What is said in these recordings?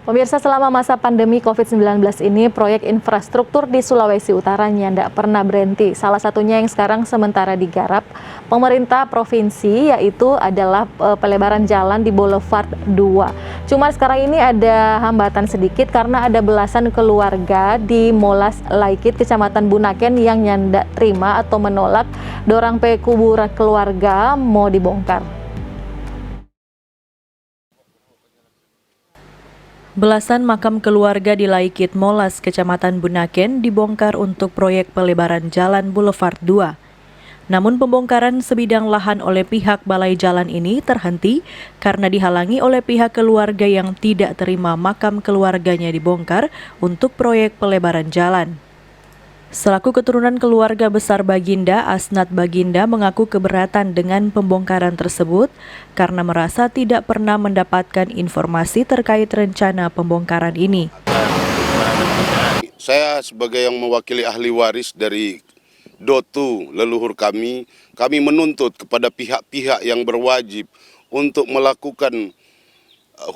Pemirsa, selama masa pandemi COVID-19 ini, proyek infrastruktur di Sulawesi Utara tidak pernah berhenti. Salah satunya yang sekarang sementara digarap pemerintah provinsi, yaitu adalah pelebaran jalan di Boulevard 2. Cuma sekarang ini ada hambatan sedikit karena ada belasan keluarga di Molas Laikit, Kecamatan Bunaken yang nyandak terima atau menolak dorang kuburan keluarga mau dibongkar. Belasan makam keluarga di Laikit Molas, Kecamatan Bunaken dibongkar untuk proyek pelebaran jalan Boulevard 2. Namun pembongkaran sebidang lahan oleh pihak Balai Jalan ini terhenti karena dihalangi oleh pihak keluarga yang tidak terima makam keluarganya dibongkar untuk proyek pelebaran jalan. Selaku keturunan keluarga besar Baginda, Asnat Baginda mengaku keberatan dengan pembongkaran tersebut karena merasa tidak pernah mendapatkan informasi terkait rencana pembongkaran ini. Saya sebagai yang mewakili ahli waris dari Dotu leluhur kami menuntut kepada pihak-pihak yang berwajib untuk melakukan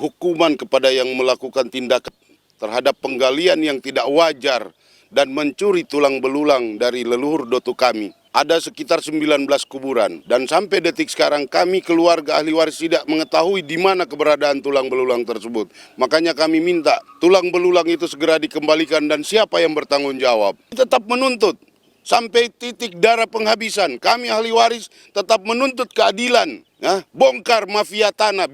hukuman kepada yang melakukan tindakan terhadap penggalian yang tidak wajar dan mencuri tulang belulang dari leluhur Dotu kami. Ada sekitar 19 kuburan dan sampai detik sekarang kami keluarga ahli waris tidak mengetahui di mana keberadaan tulang belulang tersebut. Makanya kami minta tulang belulang itu segera dikembalikan dan siapa yang bertanggung jawab. Tetap menuntut sampai titik darah penghabisan. Kami ahli waris tetap menuntut keadilan. Bongkar mafia tanah.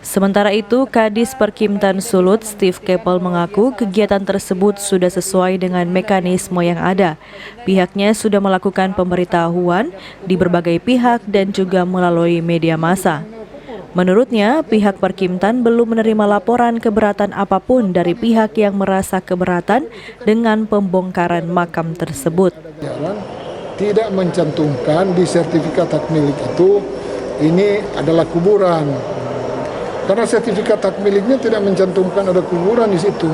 Sementara itu, Kadis Perkimtan Sulut, Steve Keppel mengaku kegiatan tersebut sudah sesuai dengan mekanisme yang ada. Pihaknya sudah melakukan pemberitahuan di berbagai pihak dan juga melalui media massa. Menurutnya, pihak Perkimtan belum menerima laporan keberatan apapun dari pihak yang merasa keberatan dengan pembongkaran makam tersebut. Tidak mencantumkan di sertifikat hak milik itu ini adalah kuburan. Karena sertifikat hak miliknya tidak mencantumkan ada kuburan di situ.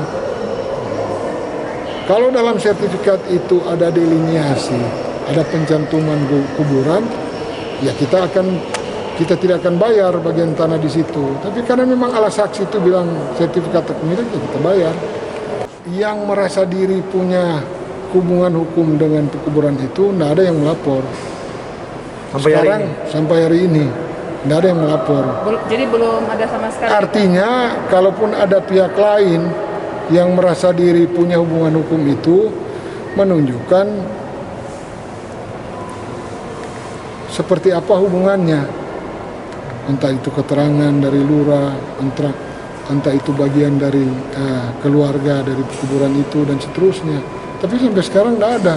Kalau dalam sertifikat itu ada deliniasi, ada pencantuman kuburan, ya kita tidak akan bayar bagian tanah di situ. Tapi karena memang alas saksi itu bilang sertifikat hak milik, ya kita bayar. Yang merasa diri punya hubungan hukum dengan kuburan itu, tidak ada yang melapor. Sampai hari ini. Tidak ada yang melapor. Jadi belum ada sama sekali? Artinya, kalaupun ada pihak lain yang merasa diri punya hubungan hukum itu, menunjukkan seperti apa hubungannya. Entah itu keterangan dari lurah, entah itu bagian dari keluarga, dari kuburan itu, dan seterusnya. Tapi sampai sekarang tidak ada.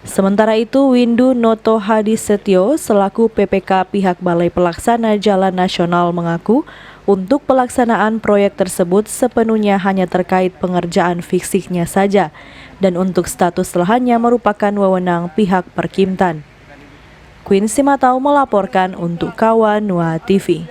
Sementara itu, Windu Noto Hadisetyo selaku PPK pihak Balai Pelaksana Jalan Nasional mengaku untuk pelaksanaan proyek tersebut sepenuhnya hanya terkait pengerjaan fisiknya saja dan untuk status lahannya merupakan wewenang pihak Perkimtan. Queen Simatau melaporkan untuk Kawan Nuha TV.